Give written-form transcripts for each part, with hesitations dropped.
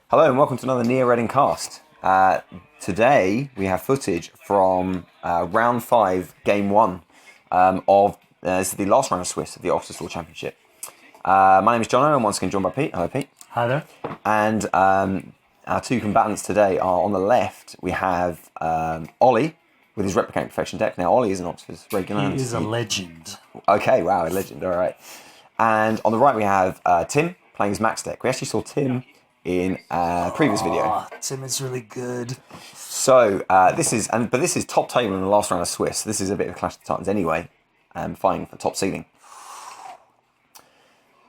Hello and welcome to another Near Reading cast. Today we have footage from round 5, game 1 of this is the last round of Swiss of the Officer Store Championship. My name is Johno and once again joined by Pete. Hello Pete. Hi there. And our two combatants today are on the left. We have Ollie with his Replicating Perfection deck. Now Ollie is an Oxford regular. He is a legend. Okay, wow, a legend. All right. And on the right we have Tim playing his Max deck. We actually saw Tim in a previous video. Tim is really good. So this is top table in the last round of Swiss. This is a bit of a clash of the titans anyway, fighting for top seeding.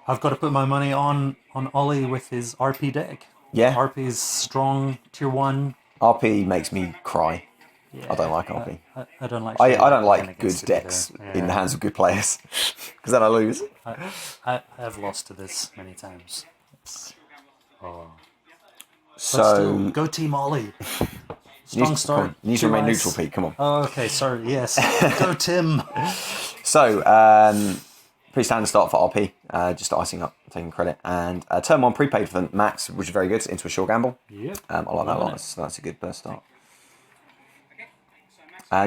I've got to put my money on Ollie with his RP deck. Yeah. RP is strong, tier 1. RP makes me cry. Yeah, I don't like RP. I don't like. I don't like good against it decks either. in the hands of good players because then I lose. I have lost to this many times. But So still, go Team Ollie. Strong start. You need to remain neutral, Pete. Come on. Oh, okay, sorry. Yes, go Tim. So pretty standard start for RP. Just icing up, taking credit, and turn 1 prepaid for Max, which is very good. Into a short gamble. Yep. I like that a lot. So that's a good burst start.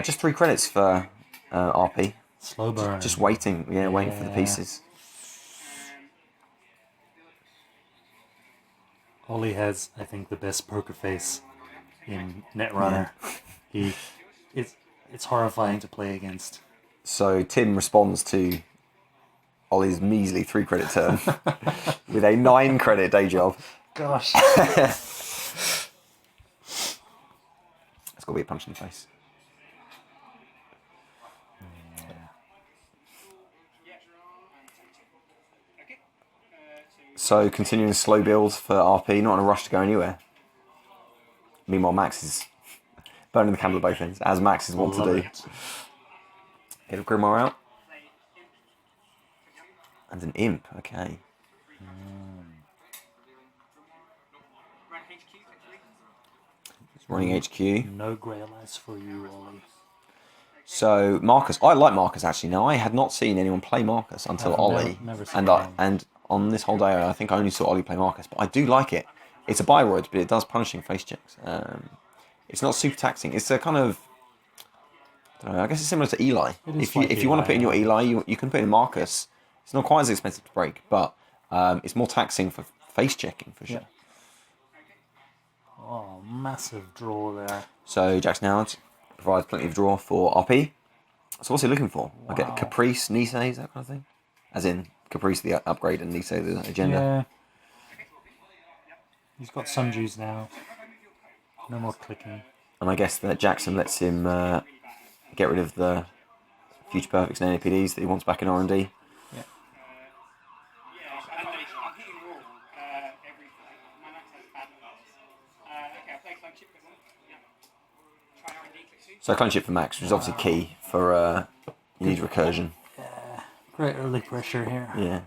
Just 3 credits for RP. Slow burn. Just waiting, waiting for the pieces. Ollie has, I think, the best poker face in Netrunner. Yeah. It's horrifying to play against. So Tim responds to Ollie's measly 3 credit turn with a 9 credit day job. Gosh. It's got to be a punch in the face. So continuing slow builds for RP, not in a rush to go anywhere. Meanwhile, Max is burning the candle at both ends, as Max is wont to do. It. Get a Grimoire out. And an Imp, okay. It's running HQ. No grey lights for you, Ollie. So Marcus, I like Marcus actually. Now I had not seen anyone play Marcus until Ollie, never seen him. and on this whole day I think I only saw Ollie play Marcus, but I do like it. It's a Byroid, but it does punishing face checks. It's not super taxing. It's a kind of, I don't know, I guess it's similar to Eli. If you want to put in your Eli, you can put in Marcus. It's not quite as expensive to break, but it's more taxing for face checking for sure. Yeah. Oh, massive draw there. So Jackson Howard provides plenty of draw for RP. So what's he looking for? I get Caprice, Nisei, that kind of thing? As in Caprice the upgrade and Nisei the agenda? Yeah. He's got Sunju's now. No more clicking. And I guess that Jackson lets him get rid of the Future Perfects and NAPDs that he wants back in R&D. Yeah. So clone chip for Max, which is obviously key for you need recursion. Yeah. Great early pressure here. Yeah.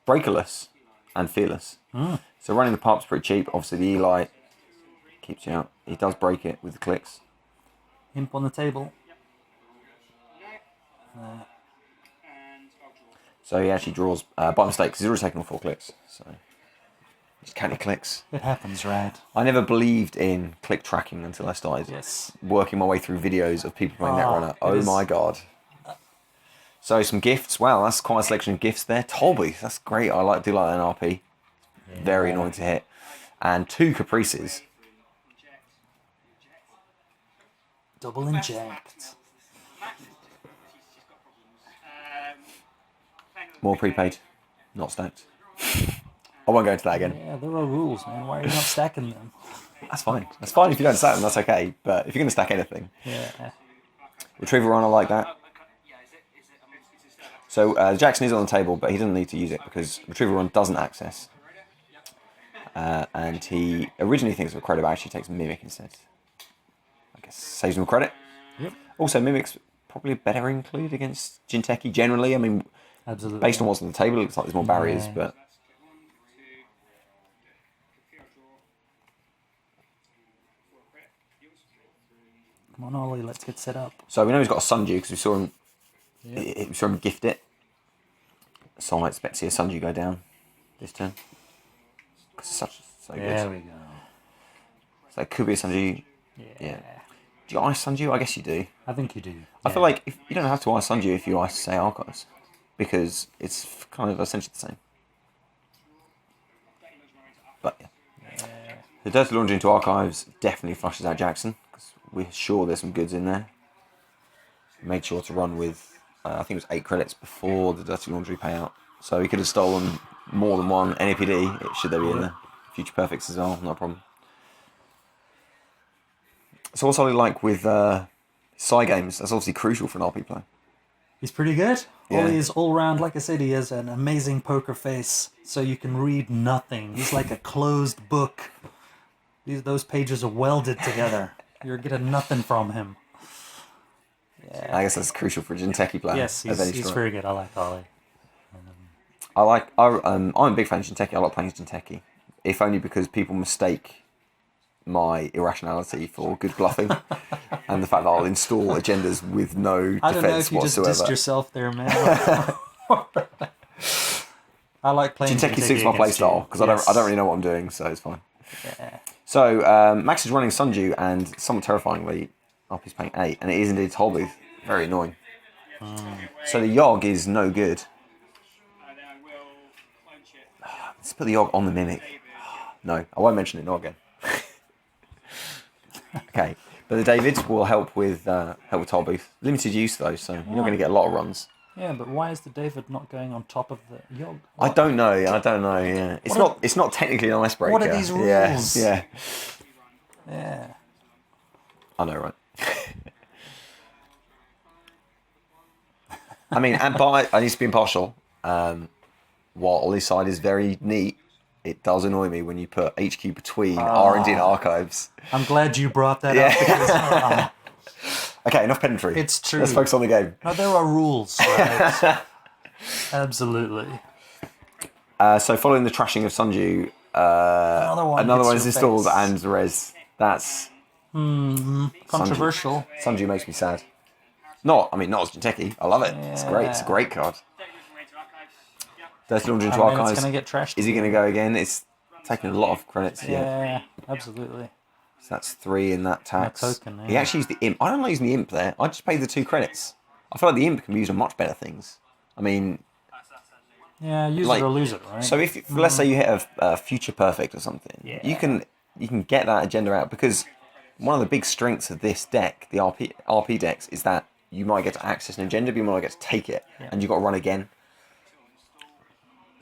Breakerless and fearless. So running the pup's pretty cheap. Obviously the Eli keeps you out. He does break it with the clicks. Imp on the table. So he actually draws by mistake because he's already taken all 4 clicks. So just counting clicks. It happens, right? I never believed in click tracking until I started working my way through videos of people playing Netrunner. Oh my god. So some gifts. Wow, that's quite a selection of gifts there. Tolby, that's great. I do like an RP. Yeah. Very annoying to hit. And 2 Caprices. Double inject. More prepaid. Not stacked. I won't go into that again. Yeah, there are rules, man. Why are you not stacking them? That's fine. That's fine if you don't stack them, that's okay. But if you're going to stack anything. Yeah. Retrieval Run, I like that. So Jackson is on the table, but he doesn't need to use it because Retrieval Run doesn't access. And he originally thinks of a credit, but actually takes Mimic instead. I guess saves him a credit. Yep. Also, Mimic's probably a better include against Jinteki generally. I mean, absolutely. Based on what's on the table, it looks like there's more barriers, but... Come on, Ollie, let's get set up. So we know he's got a Sundew because we saw him gift it. So I expect to see a Sundew go down this turn. because it's so good. There we go. So it could be a Sunju. Yeah. Do you ice Sunju? I guess you do. I think you do. I feel like you don't have to ice Sunju if you ice, say, Archives, because it's kind of essentially the same. But yeah. The Dirty Laundry into Archives definitely flushes out Jackson, because we're sure there's some goods in there. Made sure to run with, I think it was 8 credits before the Dirty Laundry payout. So he could have stolen more than one NAPD, should there be in there. Future Perfects as well, not a problem. So what's Ollie like with side games? That's obviously crucial for an RP player. He's pretty good. Yeah. Ollie is all round, like I said, he has an amazing poker face, so you can read nothing. He's like a closed book. Those pages are welded together. You're getting nothing from him. Yeah. I guess that's crucial for a Jinteki player. Yes, he's very good. I like Ollie. I'm a big fan of Jinteki. I like playing Jinteki, if only because people mistake my irrationality for good bluffing, and the fact that I'll install agendas with no defense whatsoever. I don't know if you just dissed yourself there, man. I like playing Jinteki suits my playstyle because I don't really know what I'm doing, so it's fine. Yeah. So Max is running Sunju, and somewhat terrifyingly, RP's playing 8, and it is indeed Tollbooth. Very annoying. So the Yogg is no good. Let's put the Yogg on the Mimic. No, I won't mention it, not again. Okay, but the David will help with Tollbooth. Limited use though, so you're not going to get a lot of runs. Yeah, but why is the David not going on top of the Yogg? I don't know. Yeah, it's not technically an icebreaker. What are these rules? Yeah. Yeah. I know, right? I mean, but I need to be impartial. While Ollie's side is very neat, it does annoy me when you put HQ between R&D and Archives. I'm glad you brought that up. Because, okay, enough pedantry. It's true. Let's focus on the game. No, there are rules, right? Absolutely. So following the trashing of Sunju, another one is installed and res. That's controversial. Sunju makes me sad. Not as Jinteki. I love it. Yeah. It's great. It's a great card. Dirty Laundry into Archives. It's going to get trashed. Is he going to go again? It's taking a lot of credits. Yeah, absolutely. So that's 3 in that tax. Token, yeah. He actually used the imp. I don't like using the imp there. I just paid the 2 credits. I feel like the imp can be used on much better things. I mean... Yeah, use it or lose it, right? So if let's say you hit a Future Perfect or something, you can get that agenda out, because one of the big strengths of this deck, the RP decks, is that you might get to access an agenda, but you might get to take it, and you've got to run again.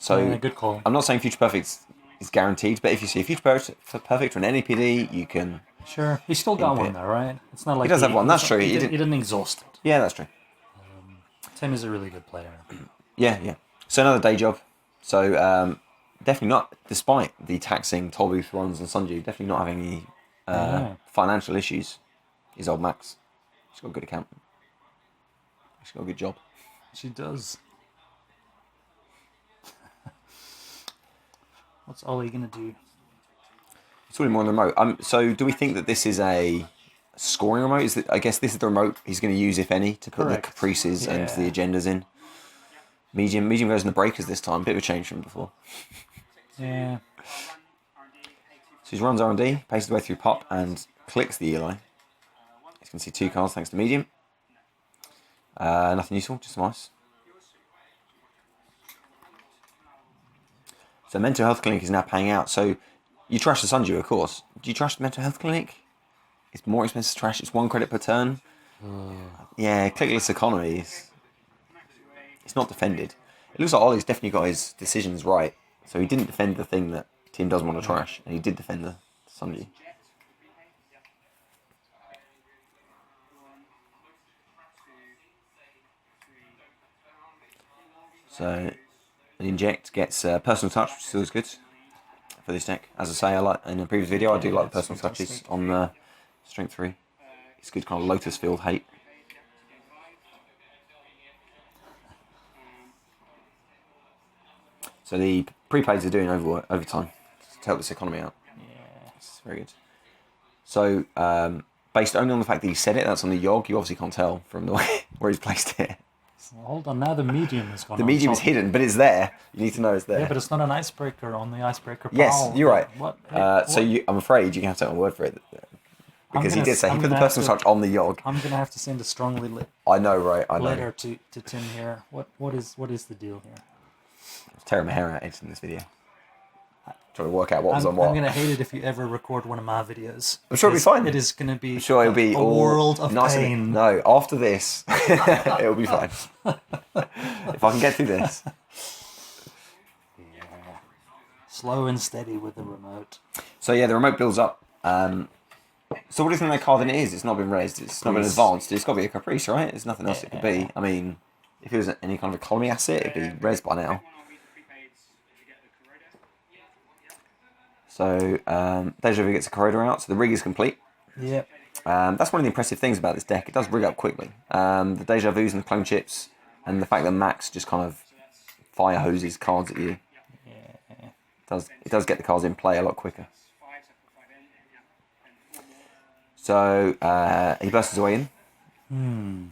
So good call. I'm not saying Future Perfect is guaranteed, but if you see a Future Perfect or an NAPD, you can... Sure. He's still got one, though, right? It's not like he does have one, that's true. He didn't exhaust it. Yeah, that's true. Tim is a really good player. Yeah. So another day job. So definitely not, despite the taxing Tollbooth runs and Sunju, definitely not having any financial issues, is old Max. She's got a good accountant. She's got a good job. She does. What's Ollie going to do? It's really more on the remote. So do we think that this is a scoring remote? I guess this is the remote he's going to use, if any, to put the caprices and the agendas in. Medium goes in the breakers this time. Bit of a change from before. Yeah. So he runs R&D, paces the way through pop, and clicks the Eli. You can see 2 cards thanks to medium. Nothing useful, just some ice. So mental health clinic is now paying out. So you trash the Sunju, of course. Do you trash the mental health clinic? It's more expensive to trash. It's 1 credit per turn. Yeah, clickless economies. It's not defended. It looks like Ollie's definitely got his decisions right. So he didn't defend the thing that Tim does want to trash, and he did defend the Sunju. So an inject gets personal touch, which is always good for this deck. As I say, I like in the previous video, I do like the personal touches on the strength 3. It's good kind of Lotus Field hate. So the prepays are doing overtime to help this economy out. Yeah. It's very good. So based only on the fact that he said it, that's on the Yogg. You obviously can't tell from the way where he's placed it. Well, hold on, now the medium is gone. The medium is hidden, but it's there. You need to know it's there. Yeah, but it's not an icebreaker on the icebreaker. Yes, you're right. What? Hey, So I'm afraid you can have to take my word for it. Because he did say he put the personal touch on the yog. I'm gonna have to send a strongly lit I know, right? I know. letter to Tim here. What is the deal here? I was tearing my hair out editing this video. Trying to work out what was on what. I'm gonna hate it if you ever record one of my videos. I'm sure it'll be fine. It is gonna be. I'm sure it'll be a all world of nice pain. No, after this, it'll be fine. If I can get through this. Yeah. Slow and steady with the remote. So yeah, the remote builds up. So what do you think that card in it is? It's not been raised. It's not been advanced. It's got to be a caprice, right? There's nothing else it could be. I mean, if it was any kind of economy asset, it'd be res by now. So Deja Vu gets a corridor out. So the rig is complete. Yep. That's one of the impressive things about this deck. It does rig up quickly. The Deja Vus and the clone chips, and the fact that Max just kind of fire hoses cards at you. Yeah. It does get the cards in play a lot quicker. So he bursts his way in.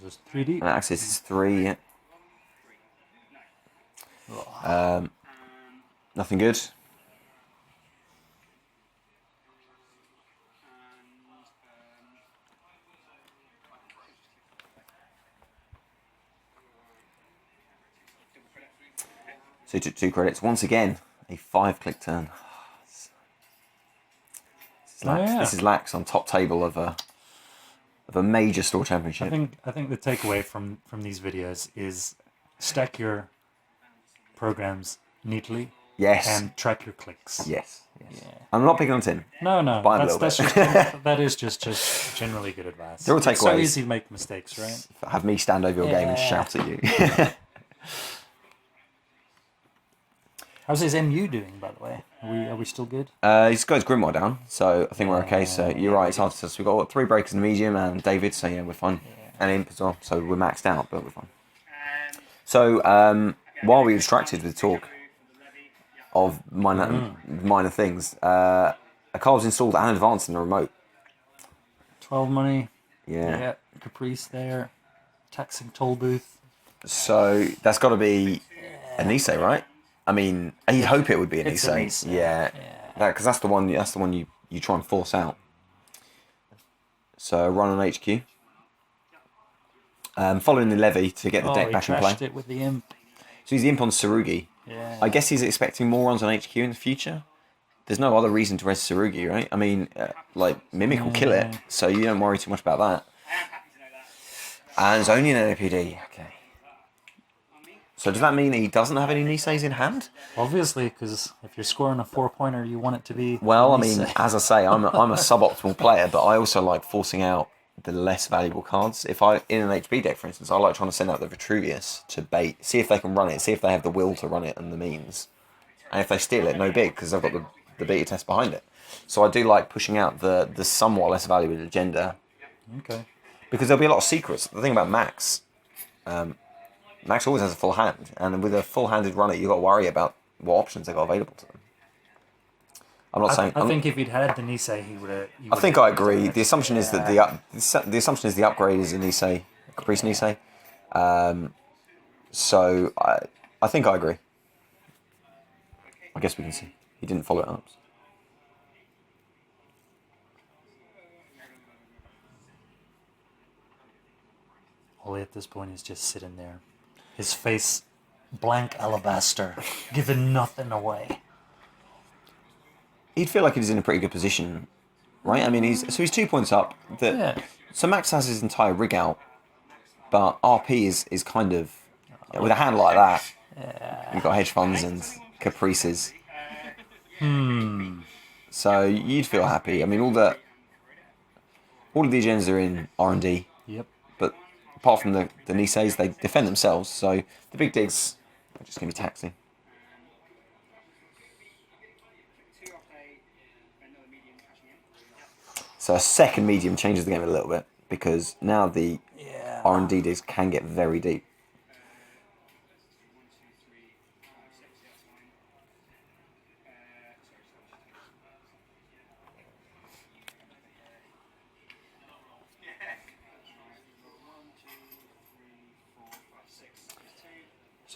This is 3D. And access is 3. Nothing good. So he took 2 credits. Once again, a 5-click turn. This is lax on top table of a major store championship. I think the takeaway from these videos is stack your programs neatly. Yes. And track your clicks. Yes. Yeah. I'm not picking on Tim. No. By a little That's bit. that is just generally good advice. They're all It's so takeaways. easy to make mistakes, right? Have me stand over your game and shout at you. How's his MU doing, by the way? Are we still good? He's got his Grimoire down, so I think we're okay. So you're right, it's hard to tell. So we've got 3 breakers in the medium and David, so yeah, we're fine. And Imp as well, so we're maxed out, but we're fine. So while we were distracted with talk of minor things, a card was installed and advanced in the remote. 12 money. Yeah. Caprice there. Taxing toll booth. So that's got to be a Nisei, right? I mean, you'd hope it would be a It's a Nisei. Nisei, Yeah. Because that's the one you try and force out. So run on HQ. Following the levy to get the deck back in play. It with the Imp. So he's the Imp on Tsurugi. Yeah. I guess he's expecting more runs on HQ in the future. There's no other reason to res Tsurugi, right? I mean, Mimic will kill it, so you don't worry too much about that. And it's only an NAPD. Okay. So does that mean he doesn't have any Niseis in hand? Obviously, because if you're scoring a 4-pointer, you want it to be. Well, I mean, as I say, I'm a suboptimal player, but I also like forcing out the less valuable cards. If I in an HB deck, for instance, I like trying to send out the Vitruvius to bait, see if they can run it, see if they have the will to run it and the means, and if they steal it, no big, because I've got the beta test behind it. So I do like pushing out the somewhat less valuable agenda. Okay. Because there'll be a lot of secrets. The thing about Max, Max always has a full hand, and with a full-handed runner, you've got to worry about what options they've got available to them. I'm not saying. I think if he'd had the Nisei, he would have. I think I agree. The assumption is that the assumption is the upgrade is a Nisei, Caprice Nisei. So I think I agree. I guess we can see he didn't follow it up. Ollie at this point is just sitting there, his face blank alabaster, giving nothing away. He'd feel like he's in a pretty good position, right? I mean, he's 2 points up. So Max has his entire rig out, but RP is kind of with a hand like that. You've got hedge funds and caprices. So you'd feel happy. I mean, all of the agendas are in R&D. Yep. But apart from the Niseis, they defend themselves. So the big digs are just going to be taxing. So a second medium changes the game a little bit, because now the R&D digs can get very deep.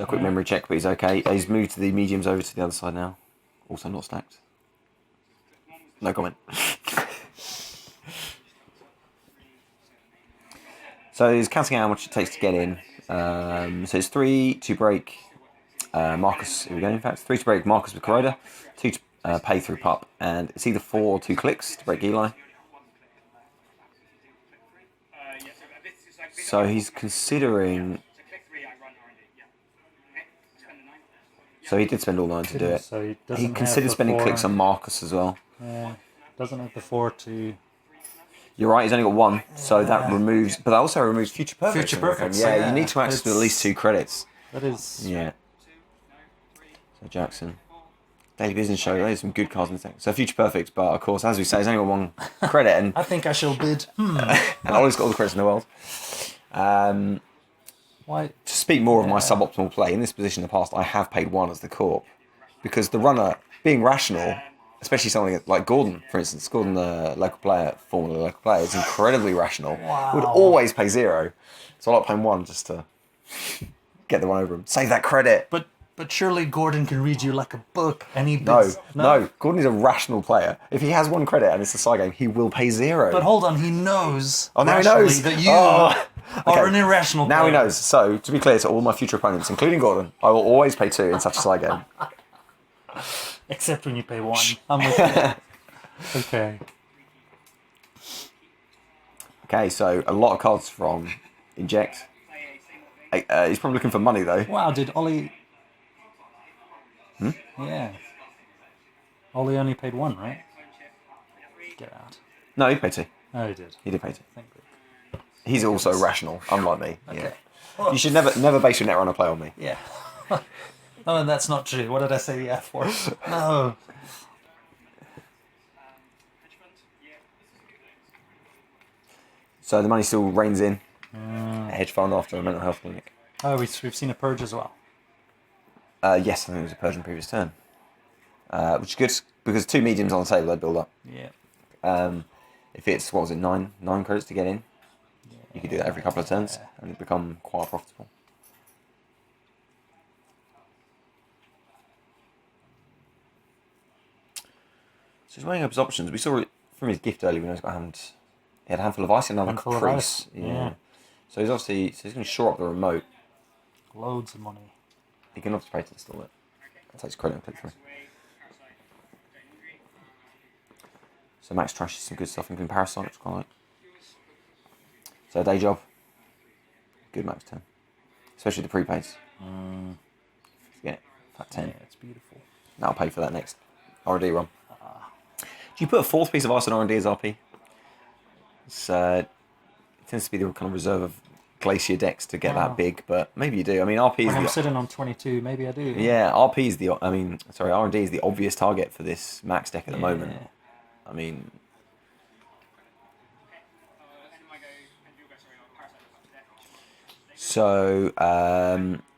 So a quick memory check, but he's okay. He's moved the mediums over to the other side now. Also not stacked. No comment. So he's counting out how much it takes to get in. So it's 3 to break Marcus. Here we go. In fact, 3 to break Marcus with Corroder, 2 to pay through Pup, and it's either 4 or 2 clicks to break Eli. So he's considering. So he did spend all 9 to do it. So he considered spending clicks on Marcus as well. Yeah, doesn't have the 4 to. You're right, he's only got 1, so that removes. But that also removes Future Perfect. Future Perfect. Yeah, you need to access with at least 2 credits. That is. Yeah. So Jackson. Daily Business Show, there's some good cards in the deck. So Future Perfect, but of course, as we say, he's only got 1 credit. And I think I shall bid. and Ollie's got all the credits in the world. Why? To speak more of my suboptimal play, in this position in the past, I have paid 1 as the corp. Because the runner, being rational, especially something like Gordon, for instance, Gordon, the local player, formerly local player, is incredibly rational. Wow. Would always pay 0. So I like paying 1 just to get the 1 over him. Save that credit. But surely Gordon can read you like a book, and he No, bids. no. Gordon is a rational player. If he has 1 credit and it's a side game, he will pay 0. But hold on, he knows. Oh, now he rationally knows. that you Okay. are an irrational Now player. he knows. So, to be clear to all my future opponents, including Gordon, I will always pay 2 in such a side game. Except when you pay 1. I'm with you. Okay. Okay, so a lot of cards from Inject. He's probably looking for money though. Wow, did Ollie... Yeah. Ollie only paid 1, right? Get out. No, he paid 2. Oh, he did. He did pay 2. Thank you. He's also rational, unlike me. Okay. Yeah. You should never base your netrunner play on me. Yeah. Oh, that's not true. What did I say yeah for? No. So the money still rains in. A hedge fund after a mental health clinic. Oh, we've seen a purge as well. Yes, I think it was a Persian previous turn. Which is good because 2 mediums on the table, they build up. Yeah. If it's, what was it, 9 credits to get in, you could do that every couple of turns and it become quite profitable. So he's weighing up his options. We saw it from his gift earlier when he had a handful of ice and another Handful of caprice. ice, yeah. So he's obviously he's going to shore up the remote. Loads of money. He can obviously pay to install it. That takes credit and click through. So Max trashes some good stuff, including Parasite, which I quite like. So day job. Good Max 10. Especially the prepays. Forget it. Fat 10. Yeah, it's beautiful. Now I'll pay for that next R&D run. Do you put a 4th piece of ice on R&D as RP? It tends to be the kind of reserve of Glacier decks to get that big, but maybe you do. I mean, RP is When I'm sitting on 22, maybe I do. Yeah, RP is R&D is the obvious target for this Max deck at the moment. I mean... So,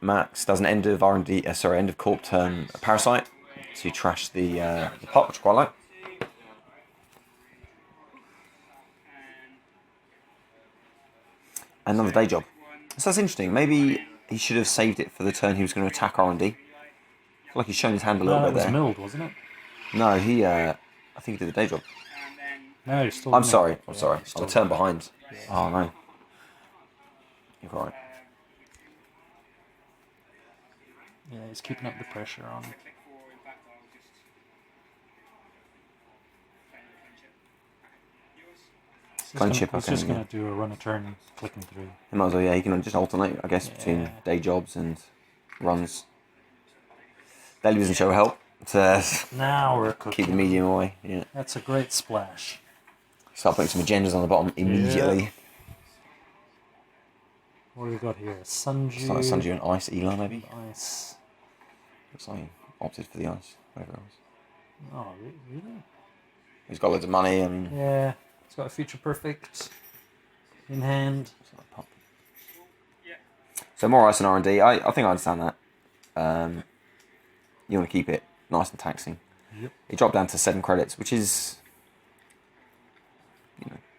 Max does an end of end of Corp turn Parasite to trash the pot, which I quite like. Another day job. So that's interesting. Maybe he should have saved it for the turn he was going to attack R&D. I feel like he's shown his hand a little bit there. It was milled, wasn't it? No, he. I think he did the day job. No, he's still. I'm sorry. I'll turn behind. Yeah. Oh no. You're right. Yeah, he's keeping up the pressure on. He's just going to do a run a turn, clicking through. He might as well, yeah. He can just alternate, I guess, between day jobs and runs. Daily Business Show will help to now we're cooking. Keep the medium away. Yeah, that's a great splash. Start putting some agendas on the bottom immediately. Yeah. What do we got here? Sunju. Like Sunju and Ice Eli, maybe? Ice. Looks like he opted for the Ice, whatever it was. Oh, really? He's got loads of money. I mean... Yeah, he's got a Future Perfect in hand. So more Ice and R&D. I think I understand that. You want to keep it nice and taxing. Yep. It dropped down to 7 credits, which is...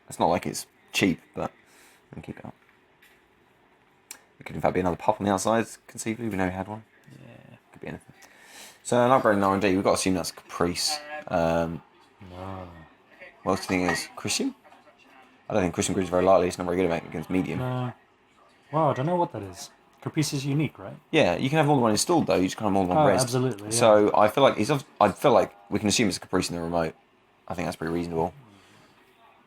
it's not like it's cheap, but I'm going to keep it up. It could in fact be another pop on the outside, conceivably. We know he had one. Yeah. Could be anything. So an upgrade in R&D, we've got to assume that's Caprice. No. What else do you think is Christian? I don't think Christian Green is very likely. It's not very good against medium. No. Well, I don't know what that is. Caprice is unique, right? Yeah, you can have more than one installed though. You just can't have more than one res. Absolutely. Yeah. So I feel like I feel like we can assume it's a Caprice in the remote. I think that's pretty reasonable.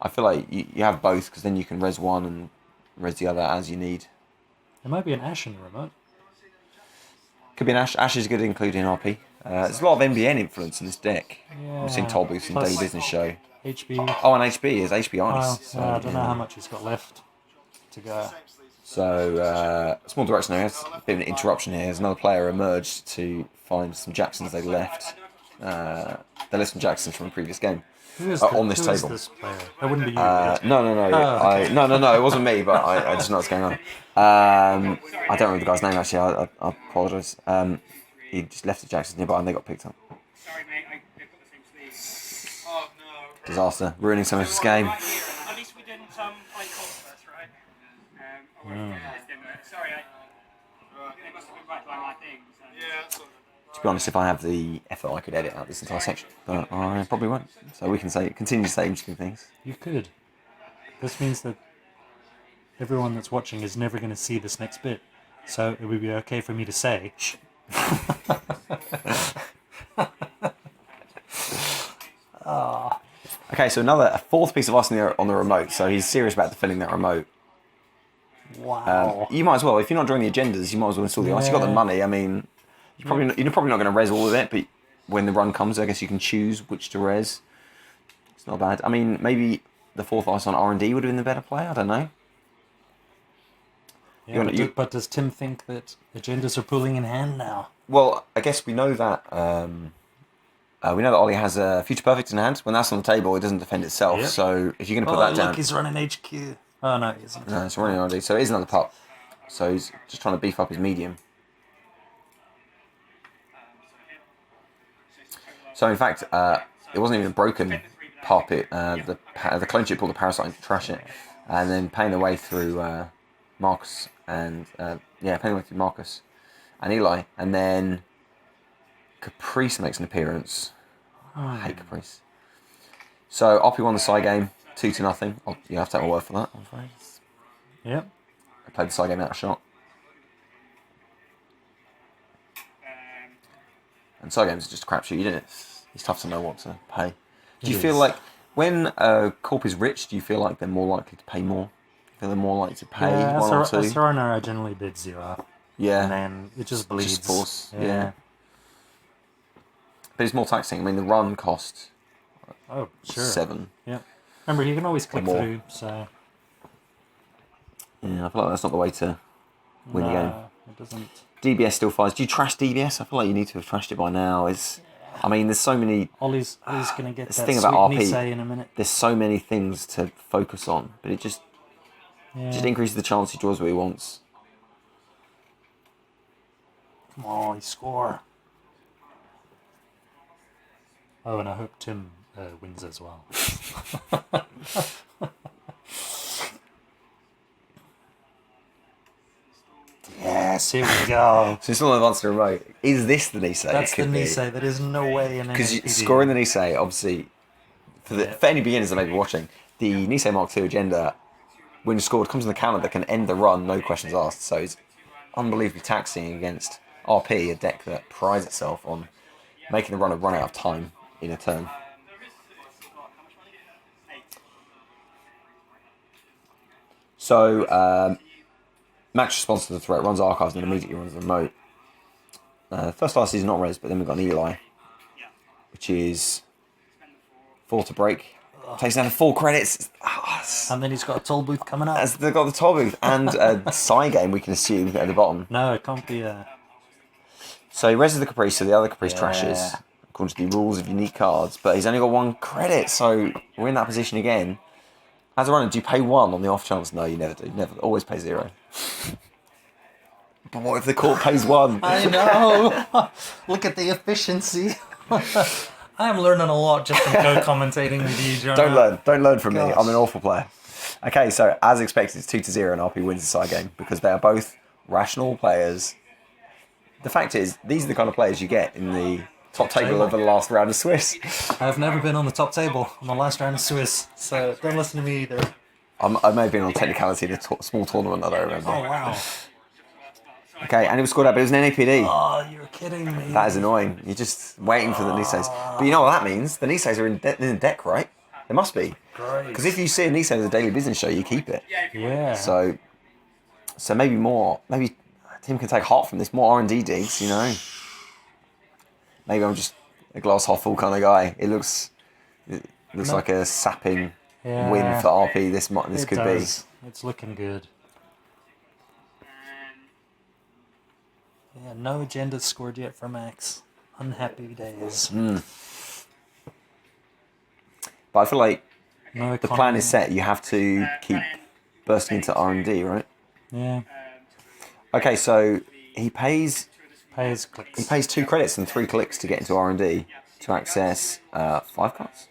I feel like you have both because then you can res one and res the other as you need. There might be an Ash in the remote. Could be an Ash. Ash is good to include in RP. There's a lot of NBN influence in this deck. Yeah. I've seen toll booths in Plus Daily Business Show. HB. Oh, and HB is HB Well, Ice. So, I don't know how much he's got left to go. So, small direction there. There's a bit of an interruption here. There's another player emerged to find some Jacksons they left. They left some Jacksons from a previous game. Who is on this who is table. this player? That wouldn't be you. right? No. Oh, okay. No. It wasn't me, but I just know what's going on. I don't remember the guy's name actually. I apologise. He just left the Jacksons nearby and they got picked up. Sorry, mate. They've got the same sleeve. Oh no. Disaster, ruining so much of this game. At least we didn't play calls first, right? Sorry, they must have been right by my things. Yeah. To be honest, if I have the effort, I could edit out this entire section, but I probably won't. So we can continue to say interesting things. You could. This means that everyone that's watching is never going to see this next bit. So it would be okay for me to say, shh. Okay, so a fourth piece of ice on the remote. So he's serious about defending that remote. Wow. You might as well, if you're not drawing the agendas, you might as well install the ice. You've got the money. I mean, you're probably not going to res all of it, but when the run comes, I guess you can choose which to res. It's not bad. I mean, maybe the fourth ice on R&D would have been the better play. I don't know. Yeah, but does Tim think that agendas are pulling in hand now? Well, I guess we know that Ollie has a Future Perfect in hand. When that's on the table, it doesn't defend itself. Yep. So if you're going to put that down, look, he's running HQ. Oh no, he isn't. no, it's running R&D. So it is another pup. So he's just trying to beef up his medium. So in fact, it wasn't even a broken pup. The clone chip pulled the parasite to trash it, and then paying their way through Marcus and paying their way through Marcus and Eli, and then Caprice makes an appearance. Oh, I hate Caprice. So RP won the side game 2-0. You have to take my word for that, I'm afraid. Yep. I played the side game out of shot. And side games are just a crapshoot. It's tough to know what to pay. Do you feel like when a corp is rich, do you feel like they're more likely to pay more? Do you feel they're more likely to pay one or two? Asarana, I generally bid 0. Yeah. And then it just bleeds. Just force. Yeah. Yeah. But it's more taxing. I mean, the run cost Oh, sure. 7. Yeah. Remember, you can always click more. through, so... Yeah, I feel like that's not the way to win a game. It doesn't... DBS still fires. Do you trash DBS? I feel like you need to have trashed it by now. I mean, there's so many... Ollie's going to get This that thing sweet about RP, Nisei in a minute. There's so many things to focus on, but it just increases the chance he draws what he wants. Come on, he score. Oh, and I hope Tim wins as well. Yes, here we go. So it's not advanced to remote. Is this the Nisei? That's the Nisei. There is no way in Because NPD. scoring the Nisei, obviously, for any beginners that may be watching, the Nisei Mark II agenda, when scored, comes in the counter that can end the run, no questions asked. So it's unbelievably taxing against RP, a deck that prides itself on making the runner run out of time in a turn. So, Max responds to the threat, runs archives, and then immediately runs the remote. First last is not res, but then we've got an Eli, which is 4 to break. Takes down to 4 credits. And then he's got a toll booth coming up. As they've got the toll booth and a side game, we can assume at the bottom. No, it can't be a... So he reses the Caprice, so the other Caprice trashes, according to the rules of unique cards. But he's only got 1 credit, so we're in that position again. As a runner, do you pay 1 on the off chance? No, you never do. Never. Always pay 0. But what if the court pays 1? I know. Look at the efficiency. I'm learning a lot just from co-commentating with you, John. Don't learn from me. Gosh. I'm an awful player. Okay, so as expected, it's 2-0 and RP wins the side game because they are both rational players. The fact is, these are the kind of players you get in the top table of the last round of Swiss. I've never been on the top table on the last round of Swiss, so don't listen to me either. I may have been on technicality in a small tournament that I remember. Oh, wow. Okay, and it was scored out, but it was an NAPD. Oh, you're kidding me. That is annoying. You're just waiting for the Niseis. But you know what that means? The Niseis are in the deck, right? They must be. Great. Because if you see a Nisei as a daily business show, you keep it. Yeah. So maybe more. Maybe Tim can take heart from this. More R&D digs, you know. Maybe I'm just a glass half full kind of guy. It looks like a sapping win for RP. This could be. It's looking good. Yeah, no agenda scored yet for Max. Unhappy days. But I feel like No the plan is set. You have to keep bursting into R&D, right? Yeah. Okay, so he pays Clicks. 2 credits and 3 clicks to get into R&D to access 5 cards.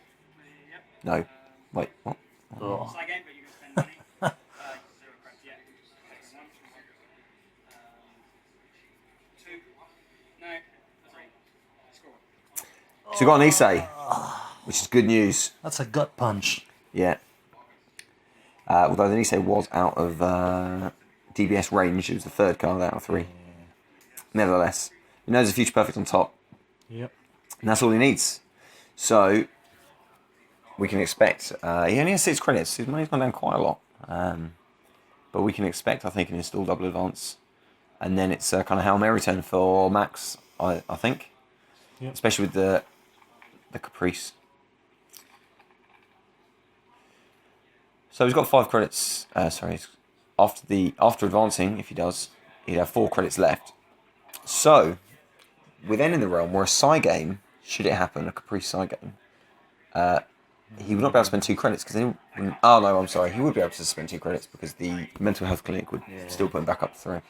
No, wait, what? Oh. So we got an Issei, which is good news. That's a gut punch. Yeah. Although the Issei was out of DBS range, it was the 3rd card out of 3. Nevertheless, he knows the future perfect on top. Yep. And that's all he needs. So we can expect. He only has 6 credits. His money's gone down quite a lot. But we can expect, I think, an install double advance. And then it's kind of Hail Mary turn for Max, I think. Yep. Especially with the Caprice. So he's got 5 credits. After advancing, if he does, he'd have 4 credits left. So, with N in the realm, where a side game, should it happen, a Caprice side game, he would not be able to spend 2 credits because he would be able to spend 2 credits because the mental health clinic would still put him back up to 3.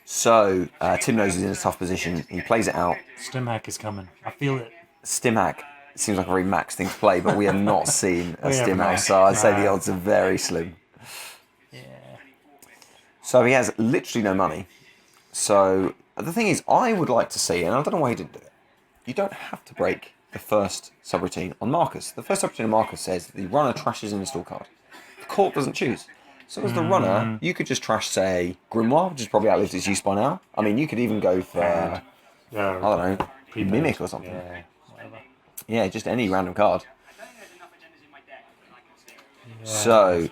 So, Tim knows he's in a tough position. He plays it out. Stimhack is coming. I feel it. Stimhack seems like a very Max thing to play, but we have not seen a We have Stimhack, not. so I'd say the odds are very slim. Yeah. So he has literally no money. So the thing is, I would like to see, and I don't know why he didn't do it, you don't have to break the first subroutine on Marcus. The first subroutine on Marcus says the runner trashes an install card. The court doesn't choose. So as the runner, you could just trash, say, Grimoire, which has probably outlived its use by now. I mean, you could even go for, I don't know, Mimic or something. Yeah, whatever. Yeah, just any random card. So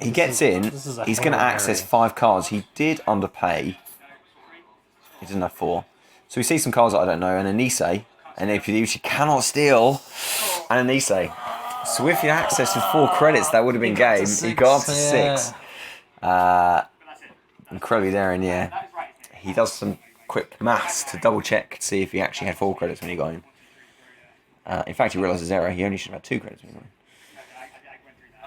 he gets in. He's going to access 5 cards. He did underpay. He doesn't have 4. So we see some cards that I don't know, and a Nisei, an APD which he cannot steal, and a Nisei. So if he accessed 4 credits, that would have been game. He got up to 6. Incredibly there, and yeah, he does some quick maths to double check to see if he actually had 4 credits when he got in. In fact, he realised his error. He only should have had 2 credits when he got in.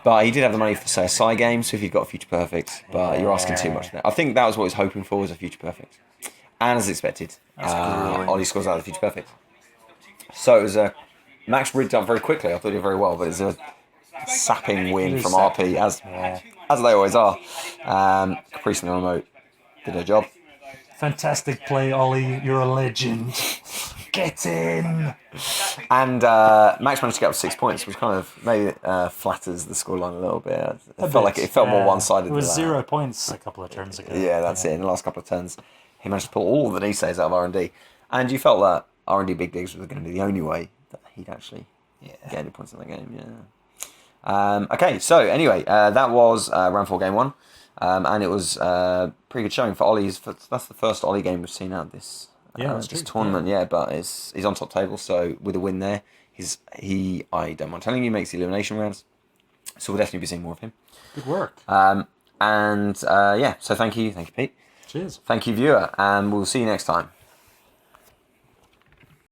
But he did have the money for, say, a side game, so if he'd got a future perfect, but you're asking too much there. I think that was what he was hoping for, was a future perfect. And as expected, Ollie scores out of the future perfect. So it was Max rigged up very quickly. I thought he did very well, but it's a sapping win from RP, as they always are. Caprice in the remote did her job. Fantastic play, Ollie. You're a legend. Get in. And Max managed to get up 6 points, which kind of maybe flatters the scoreline a little bit. It felt more one-sided. It was than 0 points a couple of turns ago. Yeah, that's it. In the last couple of turns, he managed to pull all the Niseis out of R&D. And you felt that R&D big digs was going to be the only way that he'd actually get any points in that game. Yeah. Okay, so anyway, that was round 4, game 1. And it was pretty good showing for Ollie. That's the first Ollie game we've seen out of this tournament. Yeah, but he's on top table, so with a win there, I don't mind telling you, makes the elimination rounds. So we'll definitely be seeing more of him. Good work. So thank you, Pete. Cheers. Thank you, viewer, and we'll see you next time.